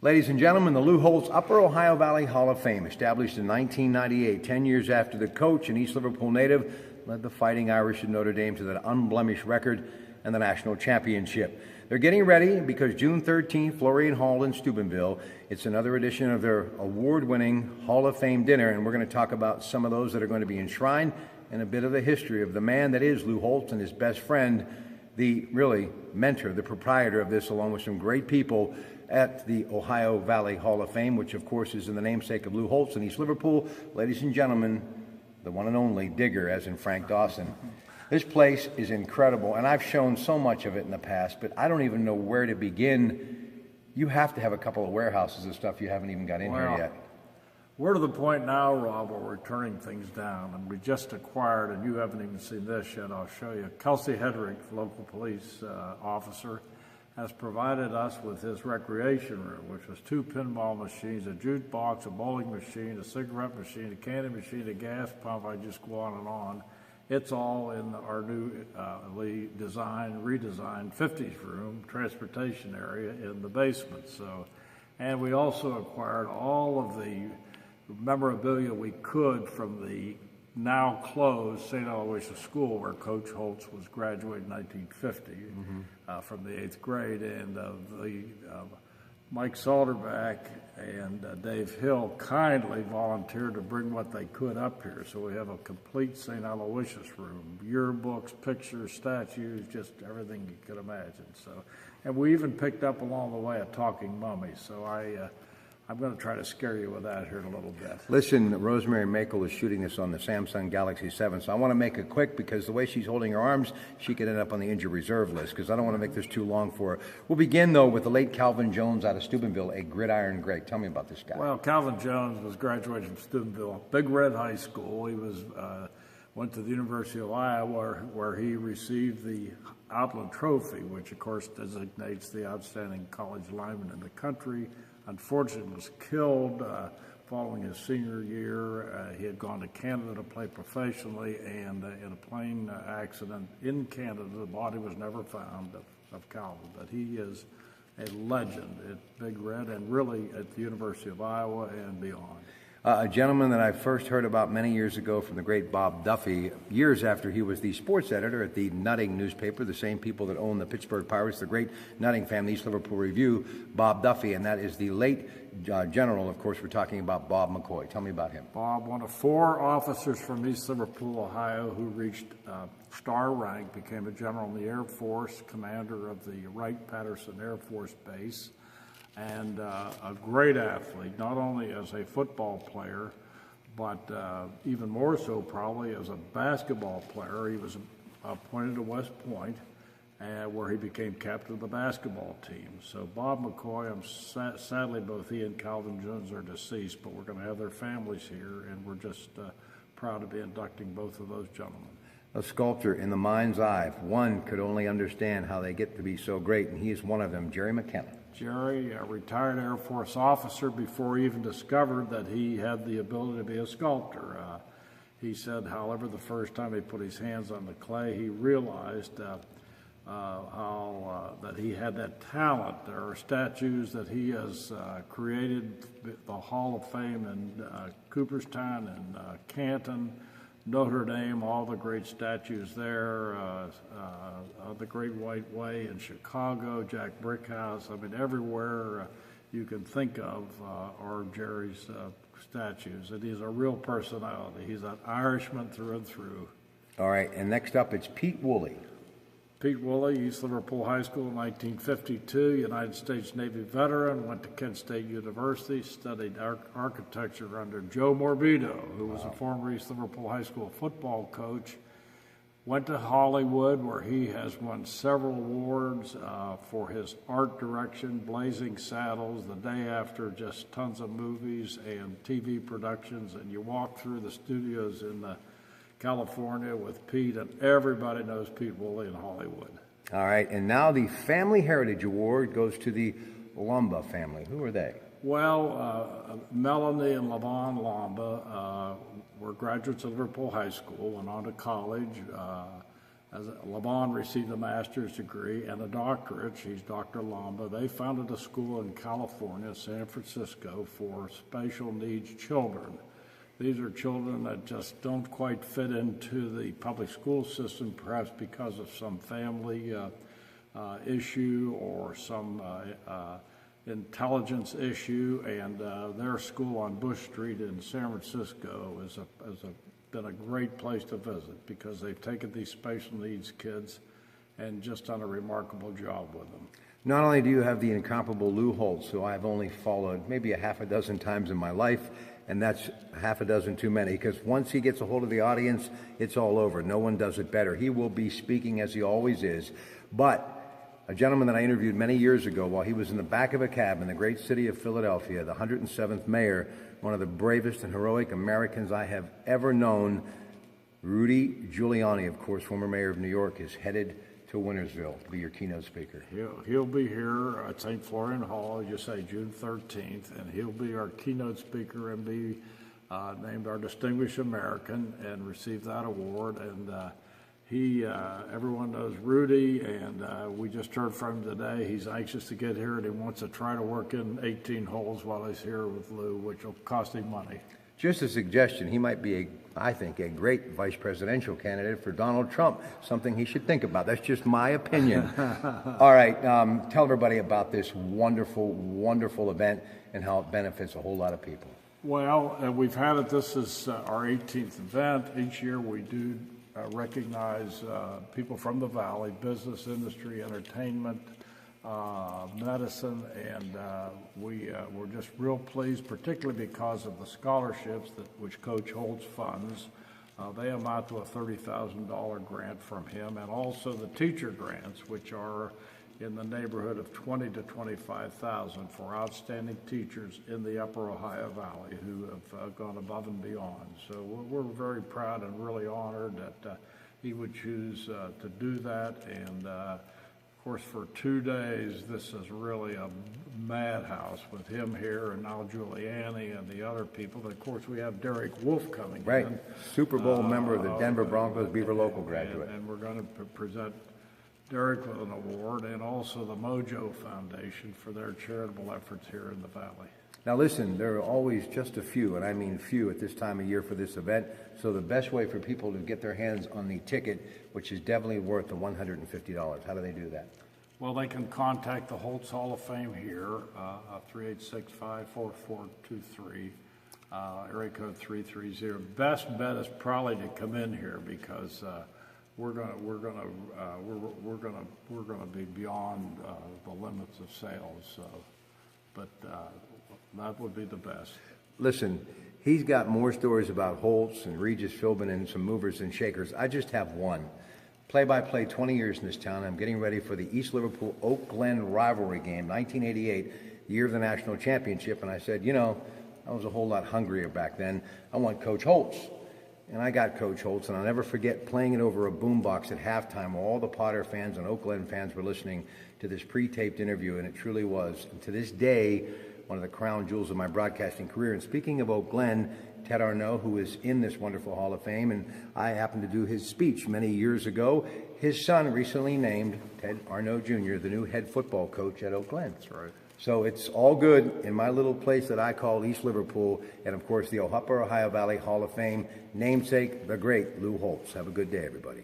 Ladies and gentlemen, the Lou Holtz Upper Ohio Valley Hall of Fame, established in 1998, 10 years after the coach, an East Liverpool native, led the Fighting Irish of Notre Dame to that unblemished record and the national championship. They're getting ready because June 13th, Florian Hall in Steubenville, it's another edition of their award-winning Hall of Fame dinner, and we're going to talk about some of those that are going to be enshrined and a bit of the history of the man that is Lou Holtz and his best friend, the really mentor, the proprietor of this, along with some great people at the Ohio Valley Hall of Fame, which of course is in the namesake of Lou Holtz in East Liverpool. Ladies and gentlemen, the one and only Digger, as in Frank Dawson. This place is incredible, and I've shown so much of it in the past, but I don't even know where to begin. You have to have a couple of warehouses of stuff you haven't even got in here yet. We're to the point now, Rob, where we're turning things down, and we just acquired, and you haven't even seen this yet, I'll show you. Kelsey Hedrick, local police officer, has provided us with his recreation room, which was 2 pinball machines, a jukebox, a bowling machine, a cigarette machine, a candy machine, a gas pump. I just go on and on. It's all in our new redesigned 50s room, transportation area in the basement. So, and we also acquired all of the memorabilia we could from the now closed St. Aloysius School, where Coach Holtz was graduated in 1950 from the 8th grade, and Mike Salderback and Dave Hill kindly volunteered to bring what they could up here. So we have a complete St. Aloysius room, yearbooks, pictures, statues, just everything you could imagine. So, and we even picked up along the way a talking mummy. So I'm going to try to scare you with that here in a little bit. Listen, Rosemary Makel is shooting this on the Samsung Galaxy 7, so I want to make it quick because the way she's holding her arms, she could end up on the injured reserve list because I don't want to make this too long for her. We'll begin, though, with the late Calvin Jones out of Steubenville, a gridiron great. Tell me about this guy. Well, Calvin Jones was graduated from Steubenville, Big Red High School. He went to the University of Iowa, where he received the Outland Trophy, which, of course, designates the outstanding college lineman in the country. Unfortunately, was killed following his senior year. He had gone to Canada to play professionally, and in a plane accident in Canada, the body was never found of Calvin. But he is a legend at Big Red and really at the University of Iowa and beyond. A gentleman that I first heard about many years ago from the great Bob Duffy, years after he was the sports editor at the Nutting newspaper, the same people that own the Pittsburgh Pirates, the great Nutting family, East Liverpool Review, Bob Duffy, and that is the late general. Of course, we're talking about Bob McCoy. Tell me about him. Bob, one of 4 officers from East Liverpool, Ohio, who reached star rank, became a general in the Air Force, commander of the Wright-Patterson Air Force Base, and a great athlete, not only as a football player, but even more so probably as a basketball player. He was appointed to West Point, where he became captain of the basketball team. So Bob McCoy, sadly both he and Calvin Jones are deceased, but we're going to have their families here, and we're just proud to be inducting both of those gentlemen. A sculptor in the mind's eye. One could only understand how they get to be so great, and he is one of them, Jerry McKenna. Jerry, a retired Air Force officer, before he even discovered that he had the ability to be a sculptor. He said, however, the first time he put his hands on the clay, he realized that he had that talent. There are statues that he has created, the Hall of Fame in Cooperstown and Canton, Notre Dame, all the great statues there, the Great White Way in Chicago, Jack Brickhouse. I mean, everywhere you can think of are Jerry's statues. And he's a real personality. He's an Irishman through and through. All right, and next up, it's Pete Woolley. Pete Woolley, East Liverpool High School in 1952, United States Navy veteran, went to Kent State University, studied architecture under Joe Morbido, who was a former East Liverpool High School football coach, went to Hollywood, where he has won several awards for his art direction, Blazing Saddles, The Day After, just tons of movies and TV productions, and you walk through the studios in California with Pete, and everybody knows Pete Woolley in Hollywood. All right, and now the Family Heritage Award goes to the Lamba family. Who are they? Well, Melanie and Levon Lamba were graduates of Liverpool High School, went on to college. Lamont received a master's degree and a doctorate. She's Dr. Lamba. They founded a school in California, San Francisco, for special needs children. These are children that just don't quite fit into the public school system, perhaps because of some family issue or some intelligence issue, and their school on Bush Street in San Francisco been a great place to visit because they've taken these special needs kids and just done a remarkable job with them. Not only do you have the incomparable Lou HOLTZ, who I've only followed maybe a half a dozen times in my life, and that's half a dozen too many, because once he gets a hold of the audience, it's all over. No one does it better. He will be speaking as he always is. But a gentleman that I interviewed many years ago while he was in the back of a cab in the great city of Philadelphia, the 107th mayor, one of the bravest and heroic Americans I have ever known, Rudy Giuliani, of course, former mayor of New York, is headed to Wintersville to be your keynote speaker. He'll be here at St. Florian Hall, as you say, June 13th, and he'll be our keynote speaker and be named our Distinguished American and receive that award. And everyone knows Rudy, and we just heard from him today. He's anxious to get here, and he wants to try to work in 18 holes while he's here with Lou, which will cost him money. Just a suggestion, he might be, I think, a great vice presidential candidate for Donald Trump, something he should think about. That's just my opinion. All right, tell everybody about this wonderful, wonderful event and how it benefits a whole lot of people. Well, we've had it, this is our 18th event. Each year we do recognize people from the Valley, business, industry, entertainment, medicine, and we're just real pleased, particularly because of the scholarships which Coach HOLTZ funds. They amount to a $30,000 grant from him, and also the teacher grants, which are in the neighborhood of $20,000 to $25,000 for outstanding teachers in the Upper Ohio Valley who have gone above and beyond. So we're very proud and really honored that he would choose to do that. And of course, for 2 days, this is really a madhouse with him here and now Giuliani and the other people. And of course, we have Derek Wolfe coming in. Right, Super Bowl member of the Denver Broncos, Beaver Local graduate. And we're going to present Derek with an award, and also the Mojo Foundation for their charitable efforts here in the Valley. Now listen, there are always just a few, and I mean few at this time of year for this event, so the best way for people to get their hands on the ticket, which is definitely worth the $150, how do they do that? Well, they can contact the HOLTZ Hall of Fame here, 386-54423, area code 330. Best bet is probably to come in here because we're gonna be beyond the limits of sales. But that would be the best. Listen, he's got more stories about HOLTZ and Regis Philbin and some movers and shakers. I just have one. Play-by-play, 20 years in this town. I'm getting ready for the East Liverpool Oak Glen rivalry game, 1988, year of the national championship. And I said, you know, I was a whole lot hungrier back then. I want Coach HOLTZ. And I got Coach HOLTZ, and I'll never forget playing it over a boombox at halftime while all the Potter fans and Oak Glen fans were listening to this pre-taped interview, and it truly was, and to this day, one of the crown jewels of my broadcasting career. And speaking of Oak Glen, Ted Arnott, who is in this wonderful Hall of Fame, and I happened to do his speech many years ago. His son recently named Ted Arnott Jr. the new head football coach at Oak Glen. That's right. So it's all good in my little place that I call East Liverpool, and of course the Upper Ohio Valley Hall of Fame namesake, the great Lou HOLTZ. Have a good day, everybody.